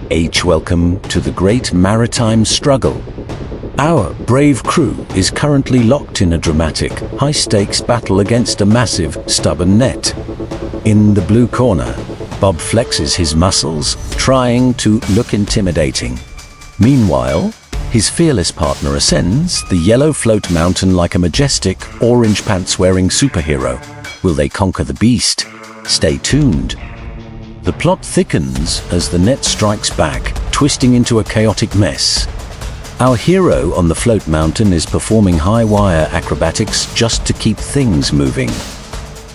Welcome to the great maritime struggle. Our brave crew is currently locked in a dramatic, high-stakes battle against a massive, stubborn net. In the blue corner, Bob flexes his muscles, trying to look intimidating. Meanwhile, his fearless partner ascends the yellow float mountain like a majestic, orange pants-wearing superhero. Will they conquer the beast? Stay tuned. The plot thickens as the net strikes back, twisting into a chaotic mess. Our hero on the float mountain is performing high-wire acrobatics just to keep things moving.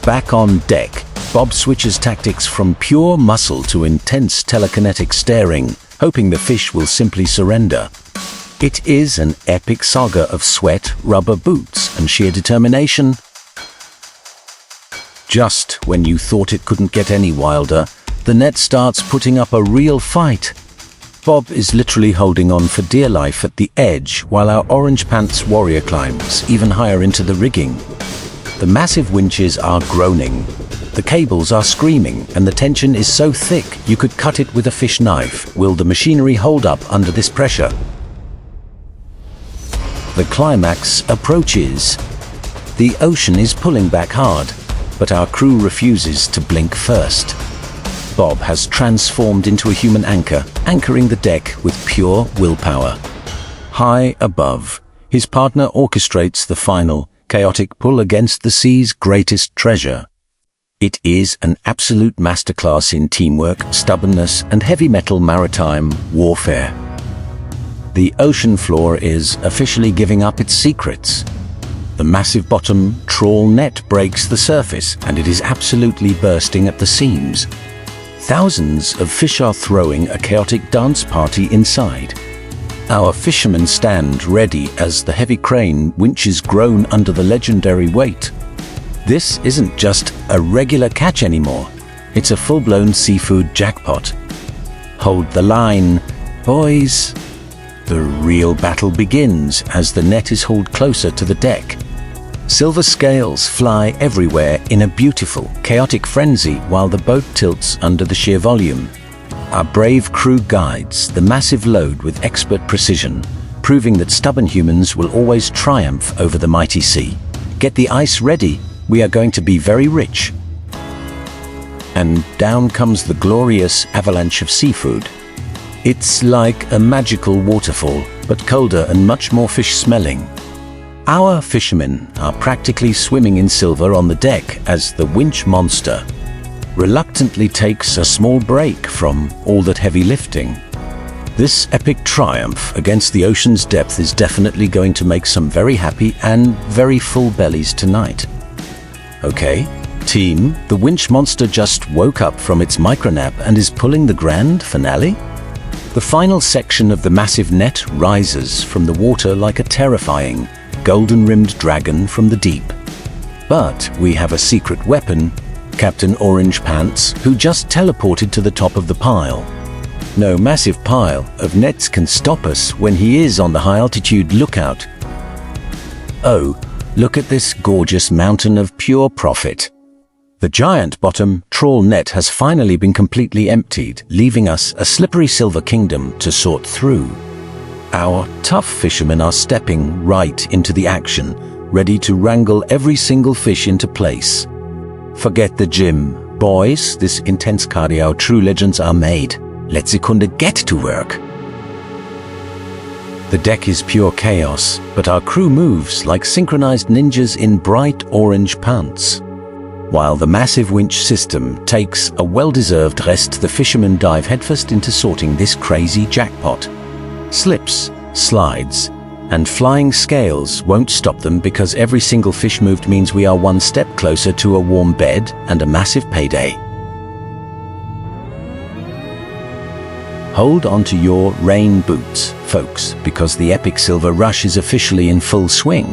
Back on deck, Bob switches tactics from pure muscle to intense telekinetic staring, hoping the fish will simply surrender. It is an epic saga of sweat, rubber boots, and sheer determination. Just when you thought it couldn't get any wilder, the net starts putting up a real fight. Bob is literally holding on for dear life at the edge while our orange pants warrior climbs even higher into the rigging. The massive winches are groaning, the cables are screaming, and the tension is so thick you could cut it with a fish knife. Will the machinery hold up under this pressure? The climax approaches. The ocean is pulling back hard, but our crew refuses to blink first. Bob has transformed into a human anchor, anchoring the deck with pure willpower. High above, his partner orchestrates the final, chaotic pull against the sea's greatest treasure. It is an absolute masterclass in teamwork, stubbornness, and heavy metal maritime warfare. The ocean floor is officially giving up its secrets. The massive bottom trawl net breaks the surface, and it is absolutely bursting at the seams. Thousands of fish are throwing a chaotic dance party inside. Our fishermen stand ready as the heavy crane winches groan under the legendary weight. This isn't just a regular catch anymore. It's a full-blown seafood jackpot. Hold the line, boys. The real battle begins as the net is hauled closer to the deck. Silver scales fly everywhere in a beautiful, chaotic frenzy while the boat tilts under the sheer volume. Our brave crew guides the massive load with expert precision, proving that stubborn humans will always triumph over the mighty sea. Get the ice ready, we are going to be very rich. And down comes the glorious avalanche of seafood. It's like a magical waterfall, but colder and much more fish-smelling. Our fishermen are practically swimming in silver on the deck as the winch monster reluctantly takes a small break from all that heavy lifting. This epic triumph against the ocean's depth is definitely going to make some very happy and very full bellies tonight. Okay, team, the winch monster just woke up from its micronap and is pulling the grand finale? The final section of the massive net rises from the water like a terrifying, golden-rimmed dragon from the deep. But we have a secret weapon, Captain Orange Pants, who just teleported to the top of the pile. No massive pile of nets can stop us when he is on the high-altitude lookout. Oh, look at this gorgeous mountain of pure profit. The giant bottom trawl net has finally been completely emptied, leaving us a slippery silver kingdom to sort through. Our tough fishermen are stepping right into the action, ready to wrangle every single fish into place. Forget the gym, boys, this intense cardio true legends are made. Let's Sekunde get to work. The deck is pure chaos, but our crew moves like synchronized ninjas in bright orange pants. While the massive winch system takes a well-deserved rest, the fishermen dive headfirst into sorting this crazy jackpot. Slips, slides, and flying scales won't stop them because every single fish moved means we are one step closer to a warm bed and a massive payday. Hold on to your rain boots, folks, because the epic silver rush is officially in full swing.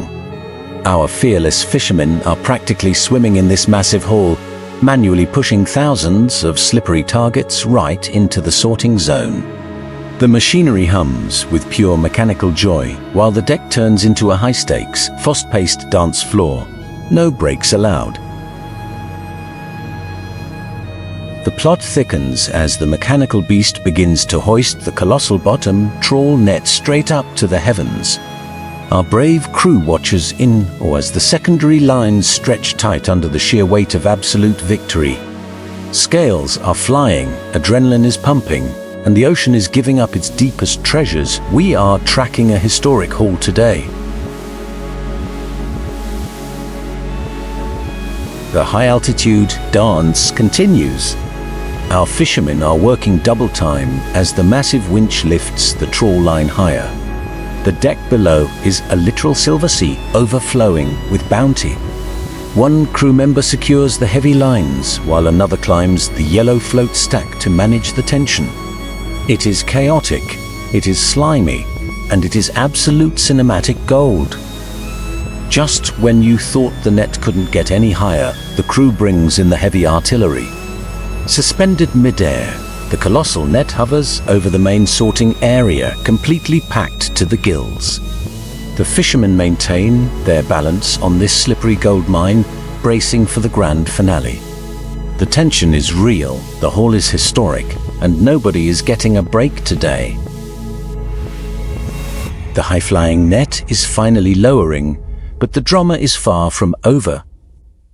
Our fearless fishermen are practically swimming in this massive haul, manually pushing thousands of slippery targets right into the sorting zone. The machinery hums with pure mechanical joy, while the deck turns into a high-stakes, fast-paced dance floor. No breaks allowed. The plot thickens as the mechanical beast begins to hoist the colossal bottom trawl net straight up to the heavens. Our brave crew watches in awe as the secondary lines stretch tight under the sheer weight of absolute victory. Scales are flying, adrenaline is pumping, and the ocean is giving up its deepest treasures. We are tracking a historic haul today. The high-altitude dance continues. Our fishermen are working double time as the massive winch lifts the trawl line higher. The deck below is a literal silver sea overflowing with bounty. One crew member secures the heavy lines while another climbs the yellow float stack to manage the tension. It is chaotic, it is slimy, and it is absolute cinematic gold. Just when you thought the net couldn't get any higher, the crew brings in the heavy artillery. Suspended mid-air, the colossal net hovers over the main sorting area, completely packed to the gills. The fishermen maintain their balance on this slippery gold mine, bracing for the grand finale. The tension is real, the haul is historic, and nobody is getting a break today. The high-flying net is finally lowering, but the drama is far from over.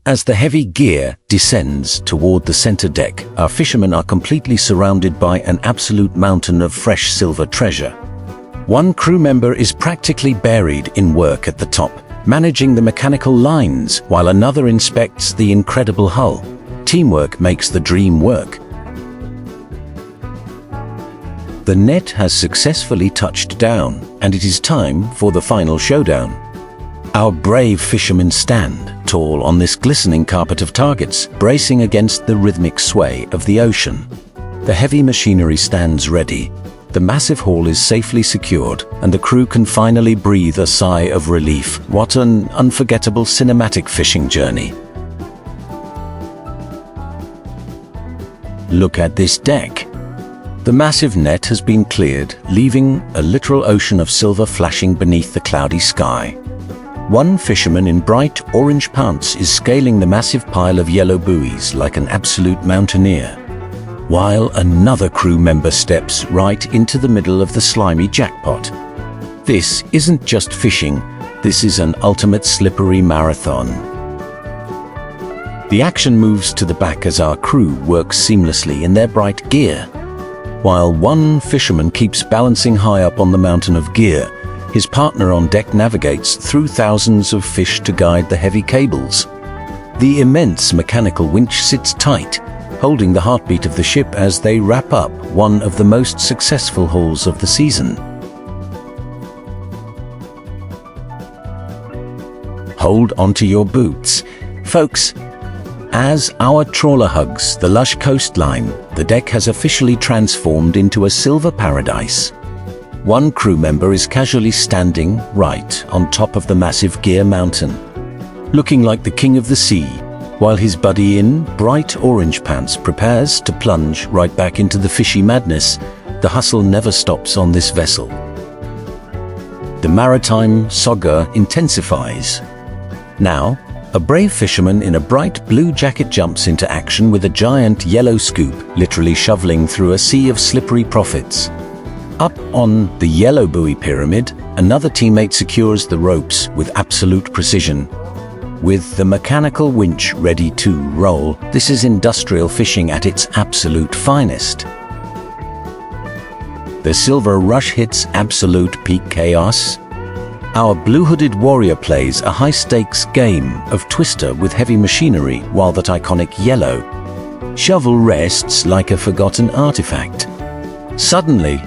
As the heavy gear descends toward the center deck, our fishermen are completely surrounded by an absolute mountain of fresh silver treasure. One crew member is practically buried in work at the top, managing the mechanical lines, while another inspects the incredible hull. Teamwork makes the dream work. The net has successfully touched down, and it is time for the final showdown. Our brave fishermen stand tall on this glistening carpet of targets, bracing against the rhythmic sway of the ocean. The heavy machinery stands ready. The massive haul is safely secured, and the crew can finally breathe a sigh of relief. What an unforgettable cinematic fishing journey. Look at this deck. The massive net has been cleared, leaving a literal ocean of silver flashing beneath the cloudy sky. One fisherman in bright orange pants is scaling the massive pile of yellow buoys like an absolute mountaineer, while another crew member steps right into the middle of the slimy jackpot. This isn't just fishing, this is an ultimate slippery marathon. The action moves to the back as our crew works seamlessly in their bright gear. While one fisherman keeps balancing high up on the mountain of gear, his partner on deck navigates through thousands of fish to guide the heavy cables. The immense mechanical winch sits tight, holding the heartbeat of the ship as they wrap up one of the most successful hauls of the season. Hold onto your boots, folks. As our trawler hugs the lush coastline, the deck has officially transformed into a silver paradise. One crew member is casually standing right on top of the massive gear mountain, looking like the king of the sea, while his buddy in bright orange pants prepares to plunge right back into the fishy madness. The hustle never stops on this vessel. The maritime saga intensifies. Now, a brave fisherman in a bright blue jacket jumps into action with a giant yellow scoop, literally shoveling through a sea of slippery profits. Up on the yellow buoy pyramid, another teammate secures the ropes with absolute precision. With the mechanical winch ready to roll, this is industrial fishing at its absolute finest. The silver rush hits absolute peak chaos. Our blue-hooded warrior plays a high-stakes game of Twister with heavy machinery, while that iconic yellow shovel rests like a forgotten artifact. Suddenly,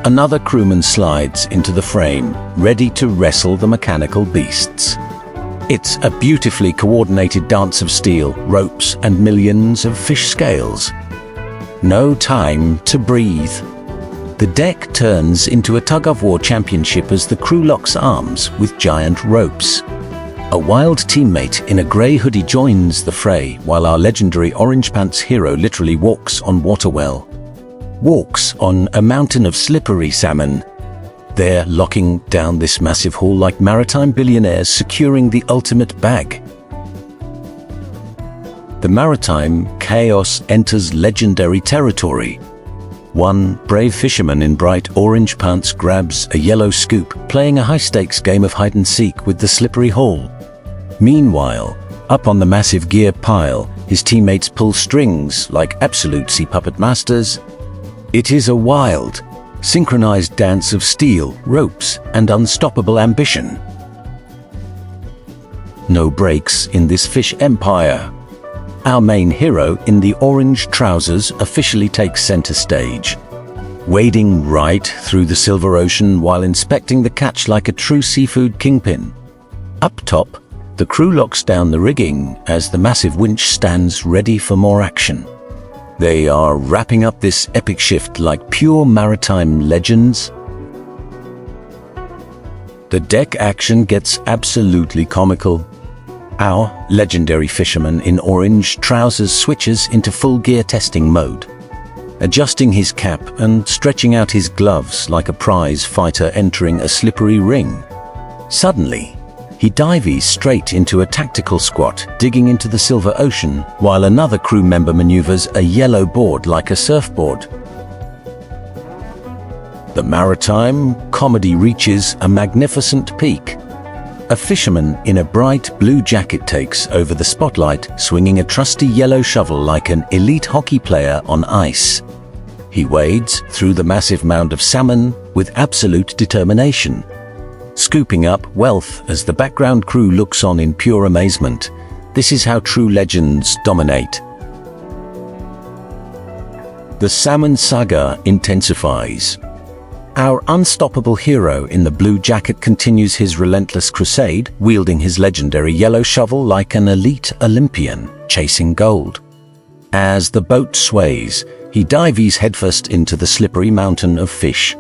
another crewman slides into the frame, ready to wrestle the mechanical beasts. It's a beautifully coordinated dance of steel, ropes, and millions of fish scales. No time to breathe. The deck turns into a tug-of-war championship as the crew locks arms with giant ropes. A wild teammate in a grey hoodie joins the fray, while our legendary orange pants hero literally walks on waterwell. Walks on a mountain of slippery salmon. They're locking down this massive haul like maritime billionaires securing the ultimate bag. the maritime chaos enters legendary territory. One brave fisherman in bright orange pants grabs a yellow scoop, playing a high-stakes game of hide-and-seek with the slippery haul. Meanwhile, up on the massive gear pile, his teammates pull strings like absolute sea puppet masters. It is a wild, synchronized dance of steel, ropes, and unstoppable ambition. No breaks in this fish empire. Our main hero in the orange trousers officially takes center stage, wading right through the silver ocean while inspecting the catch like a true seafood kingpin. Up top, the crew locks down the rigging as the massive winch stands ready for more action. They are wrapping up this epic shift like pure maritime legends. The deck action gets absolutely comical. Our legendary fisherman in orange trousers switches into full gear testing mode, adjusting his cap and stretching out his gloves like a prize fighter entering a slippery ring. Suddenly, he dives straight into a tactical squat, digging into the silver ocean, while another crew member maneuvers a yellow board like a surfboard. The maritime comedy reaches a magnificent peak. A fisherman in a bright blue jacket takes over the spotlight, swinging a trusty yellow shovel like an elite hockey player on ice. He wades through the massive mound of salmon with absolute determination, scooping up wealth as the background crew looks on in pure amazement. This is how true legends dominate. The salmon saga intensifies. Our unstoppable hero in the blue jacket continues his relentless crusade, wielding his legendary yellow shovel like an elite Olympian chasing gold. As the boat sways, he dives headfirst into the slippery mountain of fish,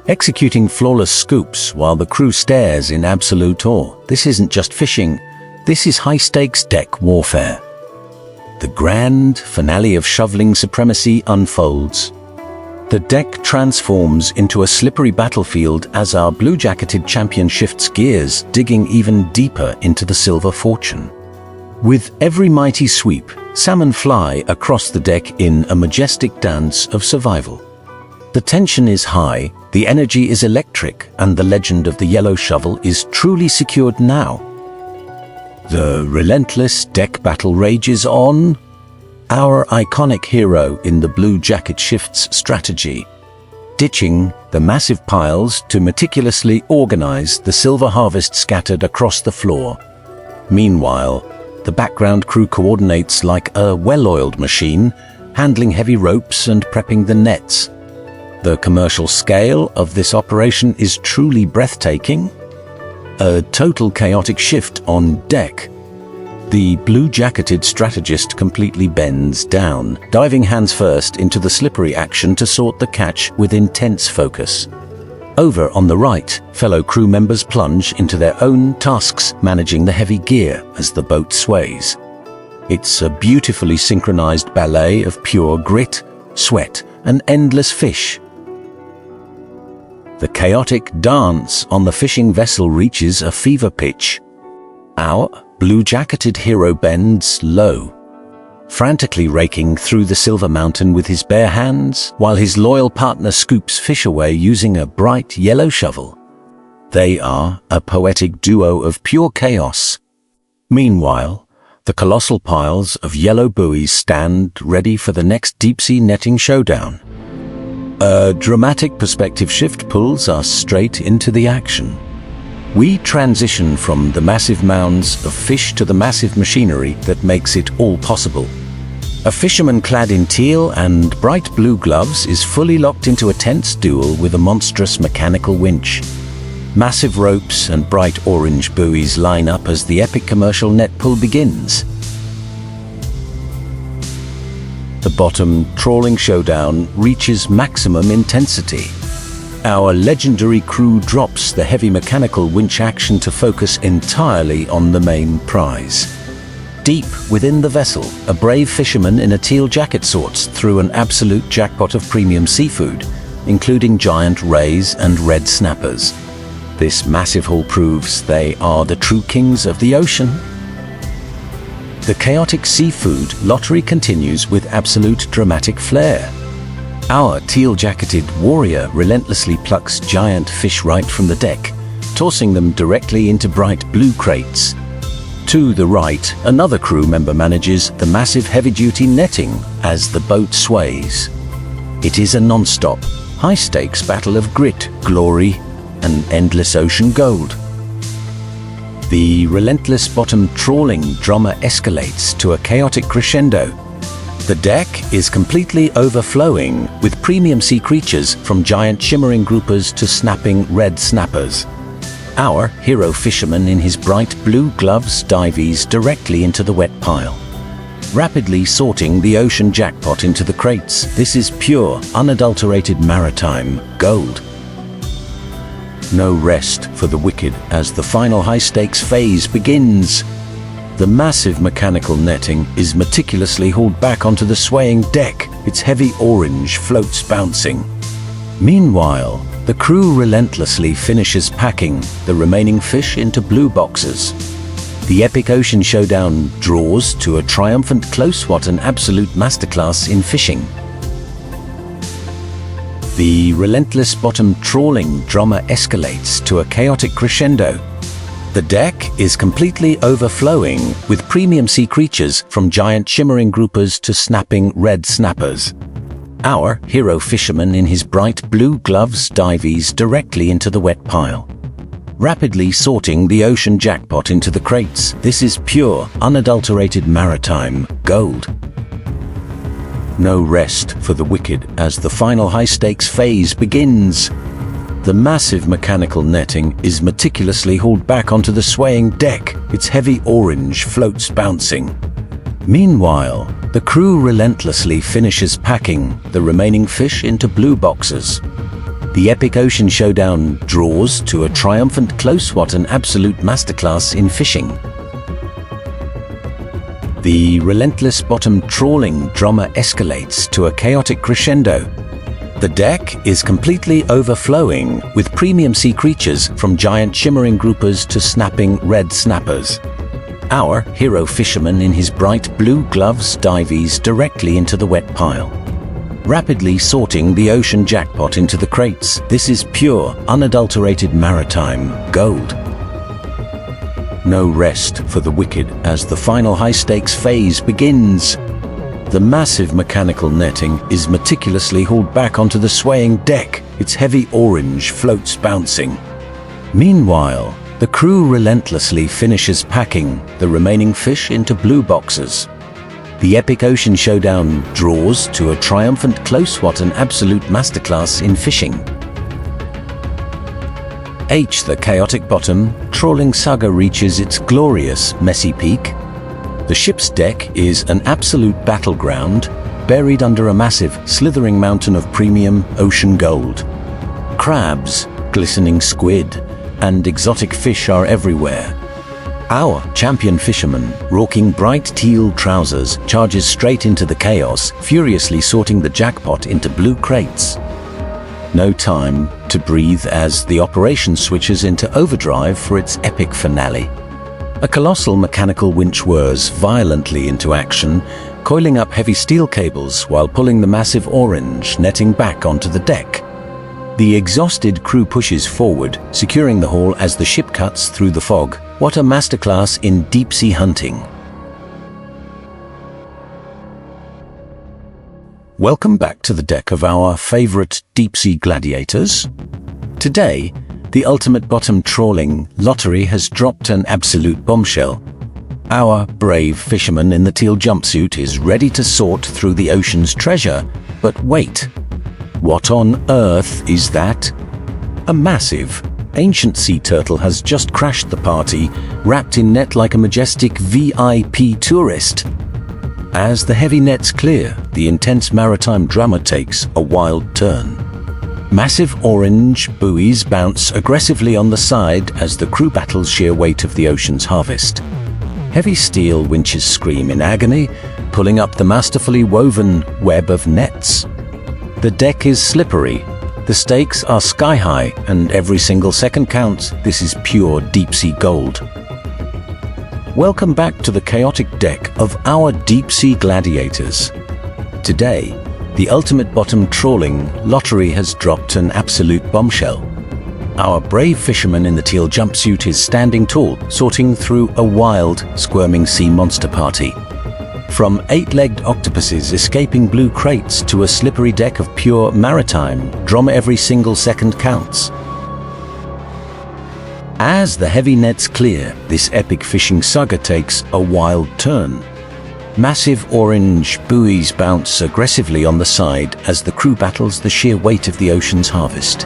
executing flawless scoops while the crew stares in absolute awe. This isn't just fishing, this is high-stakes deck warfare. The grand finale of shoveling supremacy unfolds. The deck transforms into a slippery battlefield as our blue-jacketed champion shifts gears, digging even deeper into the silver fortune. With every mighty sweep, salmon fly across the deck in a majestic dance of survival. The tension is high, the energy is electric, and the legend of the yellow shovel is truly secured now. The relentless deck battle rages on. Our iconic hero in the blue jacket shifts strategy, ditching the massive piles to meticulously organize the silver harvest scattered across the floor. Meanwhile, the background crew coordinates like a well-oiled machine, handling heavy ropes and prepping the nets. The commercial scale of this operation is truly breathtaking. A total chaotic shift on deck. The blue-jacketed strategist completely bends down, diving hands first into the slippery action to sort the catch with intense focus. Over on the right, fellow crew members plunge into their own tasks, managing the heavy gear as the boat sways. It's a beautifully synchronized ballet of pure grit, sweat, and endless fish. The chaotic dance on the fishing vessel reaches a fever pitch. Our blue-jacketed hero bends low, frantically raking through the silver mountain with his bare hands, while his loyal partner scoops fish away using a bright yellow shovel. They are a poetic duo of pure chaos. Meanwhile, the colossal piles of yellow buoys stand ready for the next deep-sea netting showdown. A dramatic perspective shift pulls us straight into the action. We transition from the massive mounds of fish to the massive machinery that makes it all possible. A fisherman clad in teal and bright blue gloves is fully locked into a tense duel with a monstrous mechanical winch. Massive ropes and bright orange buoys line up as the epic commercial net pull begins. The bottom trawling showdown reaches maximum intensity. Our legendary crew drops the heavy mechanical winch action to focus entirely on the main prize. Deep within the vessel, a brave fisherman in a teal jacket sorts through an absolute jackpot of premium seafood, including giant rays and red snappers. This massive haul proves they are the true kings of the ocean. The chaotic seafood lottery continues with absolute dramatic flair. Our teal-jacketed warrior relentlessly plucks giant fish right from the deck, tossing them directly into bright blue crates. To the right, another crew member manages the massive heavy-duty netting as the boat sways. It is a non-stop, high-stakes battle of grit, glory, and endless ocean gold. The relentless bottom trawling drama escalates to a chaotic crescendo. The deck is completely overflowing with premium sea creatures from giant shimmering groupers to snapping red snappers. Our hero fisherman in his bright blue gloves dives directly into the wet pile, rapidly sorting the ocean jackpot into the crates. This is pure, unadulterated maritime gold. No rest for the wicked as the final high-stakes phase begins. The massive mechanical netting is meticulously hauled back onto the swaying deck, its heavy orange floats bouncing. Meanwhile, the crew relentlessly finishes packing the remaining fish into blue boxes. The epic ocean showdown draws to a triumphant close. What an absolute masterclass in fishing. The relentless bottom trawling drama escalates to a chaotic crescendo. The deck is completely overflowing with premium sea creatures from giant shimmering groupers to snapping red snappers. Our hero fisherman in his bright blue gloves dives directly into the wet pile, rapidly sorting the ocean jackpot into the crates. This is pure, unadulterated maritime gold. No rest for the wicked as the final high-stakes phase begins. The massive mechanical netting is meticulously hauled back onto the swaying deck, its heavy orange floats bouncing. Meanwhile, the crew relentlessly finishes packing the remaining fish into blue boxes. The epic ocean showdown draws to a triumphant close. What an absolute masterclass in fishing. The relentless bottom trawling drama escalates to a chaotic crescendo. The deck is completely overflowing with premium sea creatures from giant shimmering groupers to snapping red snappers. Our hero fisherman in his bright blue gloves dives directly into the wet pile, rapidly sorting the ocean jackpot into the crates. This is pure, unadulterated maritime gold. No rest for the wicked as the final high-stakes phase begins. The massive mechanical netting is meticulously hauled back onto the swaying deck, its heavy orange floats bouncing. Meanwhile, the crew relentlessly finishes packing the remaining fish into blue boxes. The epic ocean showdown draws to a triumphant close. What an absolute masterclass in fishing. The chaotic bottom trawling saga reaches its glorious, messy peak. The ship's deck is an absolute battleground, buried under a massive, slithering mountain of premium ocean gold. Crabs, glistening squid, and exotic fish are everywhere. Our champion fisherman, rocking bright teal trousers, charges straight into the chaos, furiously sorting the jackpot into blue crates. No time to breathe as the operation switches into overdrive for its epic finale. A colossal mechanical winch whirs violently into action, coiling up heavy steel cables while pulling the massive orange netting back onto the deck. The exhausted crew pushes forward, securing the haul as the ship cuts through the fog. What a masterclass in deep-sea hunting. Welcome back to the deck of our favorite deep-sea gladiators. Today, the ultimate bottom trawling lottery has dropped an absolute bombshell. Our brave fisherman in the teal jumpsuit is ready to sort through the ocean's treasure, but wait. What on earth is that? A massive, ancient sea turtle has just crashed the party, wrapped in net like a majestic VIP tourist. As the heavy nets clear, the intense maritime drama takes a wild turn. Massive orange buoys bounce aggressively on the side as the crew battles sheer weight of the ocean's harvest. Heavy steel winches scream in agony, pulling up the masterfully woven web of nets. The deck is slippery, the stakes are sky high, and every single second counts. This is pure deep-sea gold. Welcome back to the chaotic deck of our deep-sea gladiators. Today, the ultimate bottom trawling lottery has dropped an absolute bombshell. Our brave fisherman in the teal jumpsuit is standing tall, sorting through a wild, squirming sea monster party. From 8-legged octopuses escaping blue crates to a slippery deck of pure maritime drama, every single second counts. As the heavy nets clear, this epic fishing saga takes a wild turn. Massive orange buoys bounce aggressively on the side as the crew battles the sheer weight of the ocean's harvest.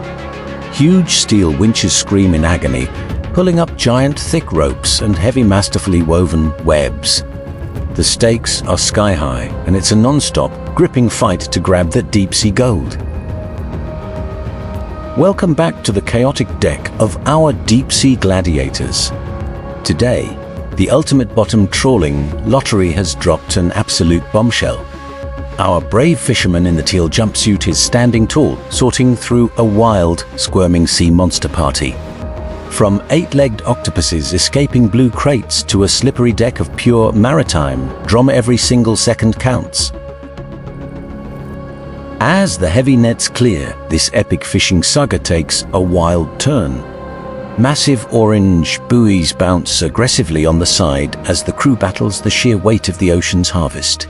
Huge steel winches scream in agony, pulling up giant thick ropes and heavy masterfully woven webs. The stakes are sky high, and it's a non-stop, gripping fight to grab that deep-sea gold. Welcome back to the chaotic deck of our deep-sea gladiators. Today, the ultimate bottom trawling lottery has dropped an absolute bombshell. Our brave fisherman in the teal jumpsuit is standing tall, sorting through a wild, squirming sea monster party. From 8-legged octopuses escaping blue crates to a slippery deck of pure maritime drama, every single second counts. As the heavy nets clear, this epic fishing saga takes a wild turn. Massive orange buoys bounce aggressively on the side as the crew battles the sheer weight of the ocean's harvest.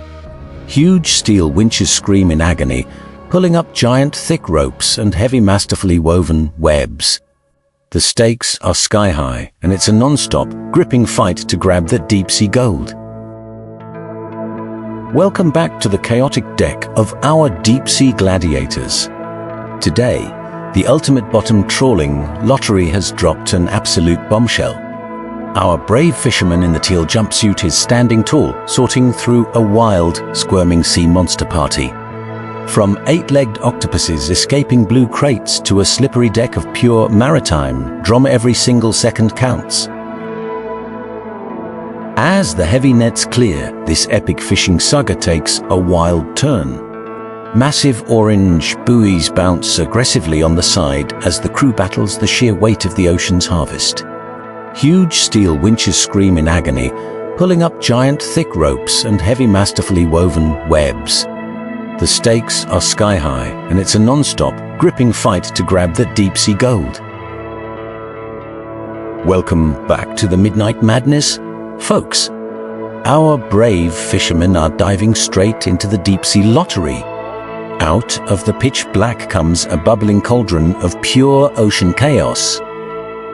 Huge steel winches scream in agony, pulling up giant thick ropes and heavy masterfully woven webs. The stakes are sky high, and it's a non-stop, gripping fight to grab that deep-sea gold. Welcome back to the chaotic deck of our deep-sea gladiators. Today, the ultimate bottom trawling lottery has dropped an absolute bombshell. Our brave fisherman in the teal jumpsuit is standing tall, sorting through a wild, squirming sea monster party. From 8-legged octopuses escaping blue crates to a slippery deck of pure maritime drama, every single second counts. As the heavy nets clear, this epic fishing saga takes a wild turn. Massive orange buoys bounce aggressively on the side as the crew battles the sheer weight of the ocean's harvest. Huge steel winches scream in agony, pulling up giant thick ropes and heavy masterfully woven webs. The stakes are sky high, and it's a non-stop, gripping fight to grab that deep-sea gold. Welcome back to the Midnight Madness, folks. Our brave fishermen are diving straight into the deep-sea lottery. Out of the pitch black comes a bubbling cauldron of pure ocean chaos.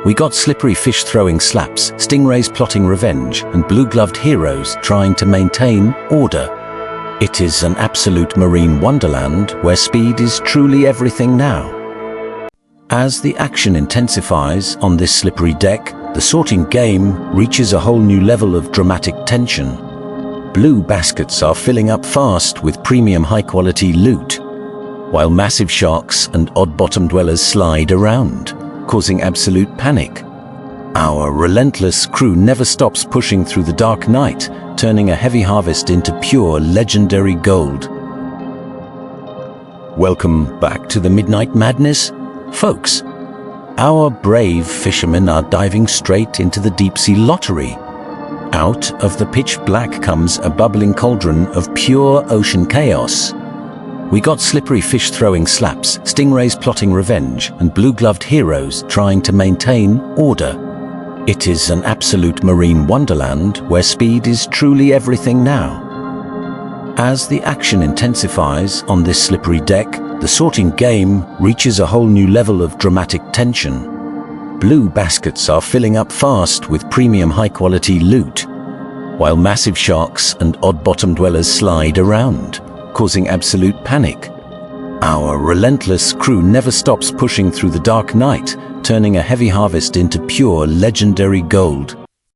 We got slippery fish throwing slaps, stingrays plotting revenge, and blue-gloved heroes trying to maintain order. It is an absolute marine wonderland where speed is truly everything now. As the action intensifies on this slippery deck, the sorting game reaches a whole new level of dramatic tension. Blue baskets are filling up fast with premium high-quality loot, while massive sharks and odd bottom dwellers slide around, causing absolute panic. Our relentless crew never stops pushing through the dark night, turning a heavy harvest into pure legendary gold. Welcome back to the Midnight Madness, folks. Our brave fishermen are diving straight into the deep-sea lottery. Out of the pitch black comes a bubbling cauldron of pure ocean chaos. We got slippery fish throwing slaps, stingrays plotting revenge, and blue-gloved heroes trying to maintain order. It is an absolute marine wonderland where speed is truly everything now. As the action intensifies on this slippery deck, the sorting game reaches a whole new level of dramatic tension. Blue baskets are filling up fast with premium high-quality loot, while massive sharks and odd bottom dwellers slide around, causing absolute panic. Our relentless crew never stops pushing through the dark night, turning a heavy harvest into pure legendary gold.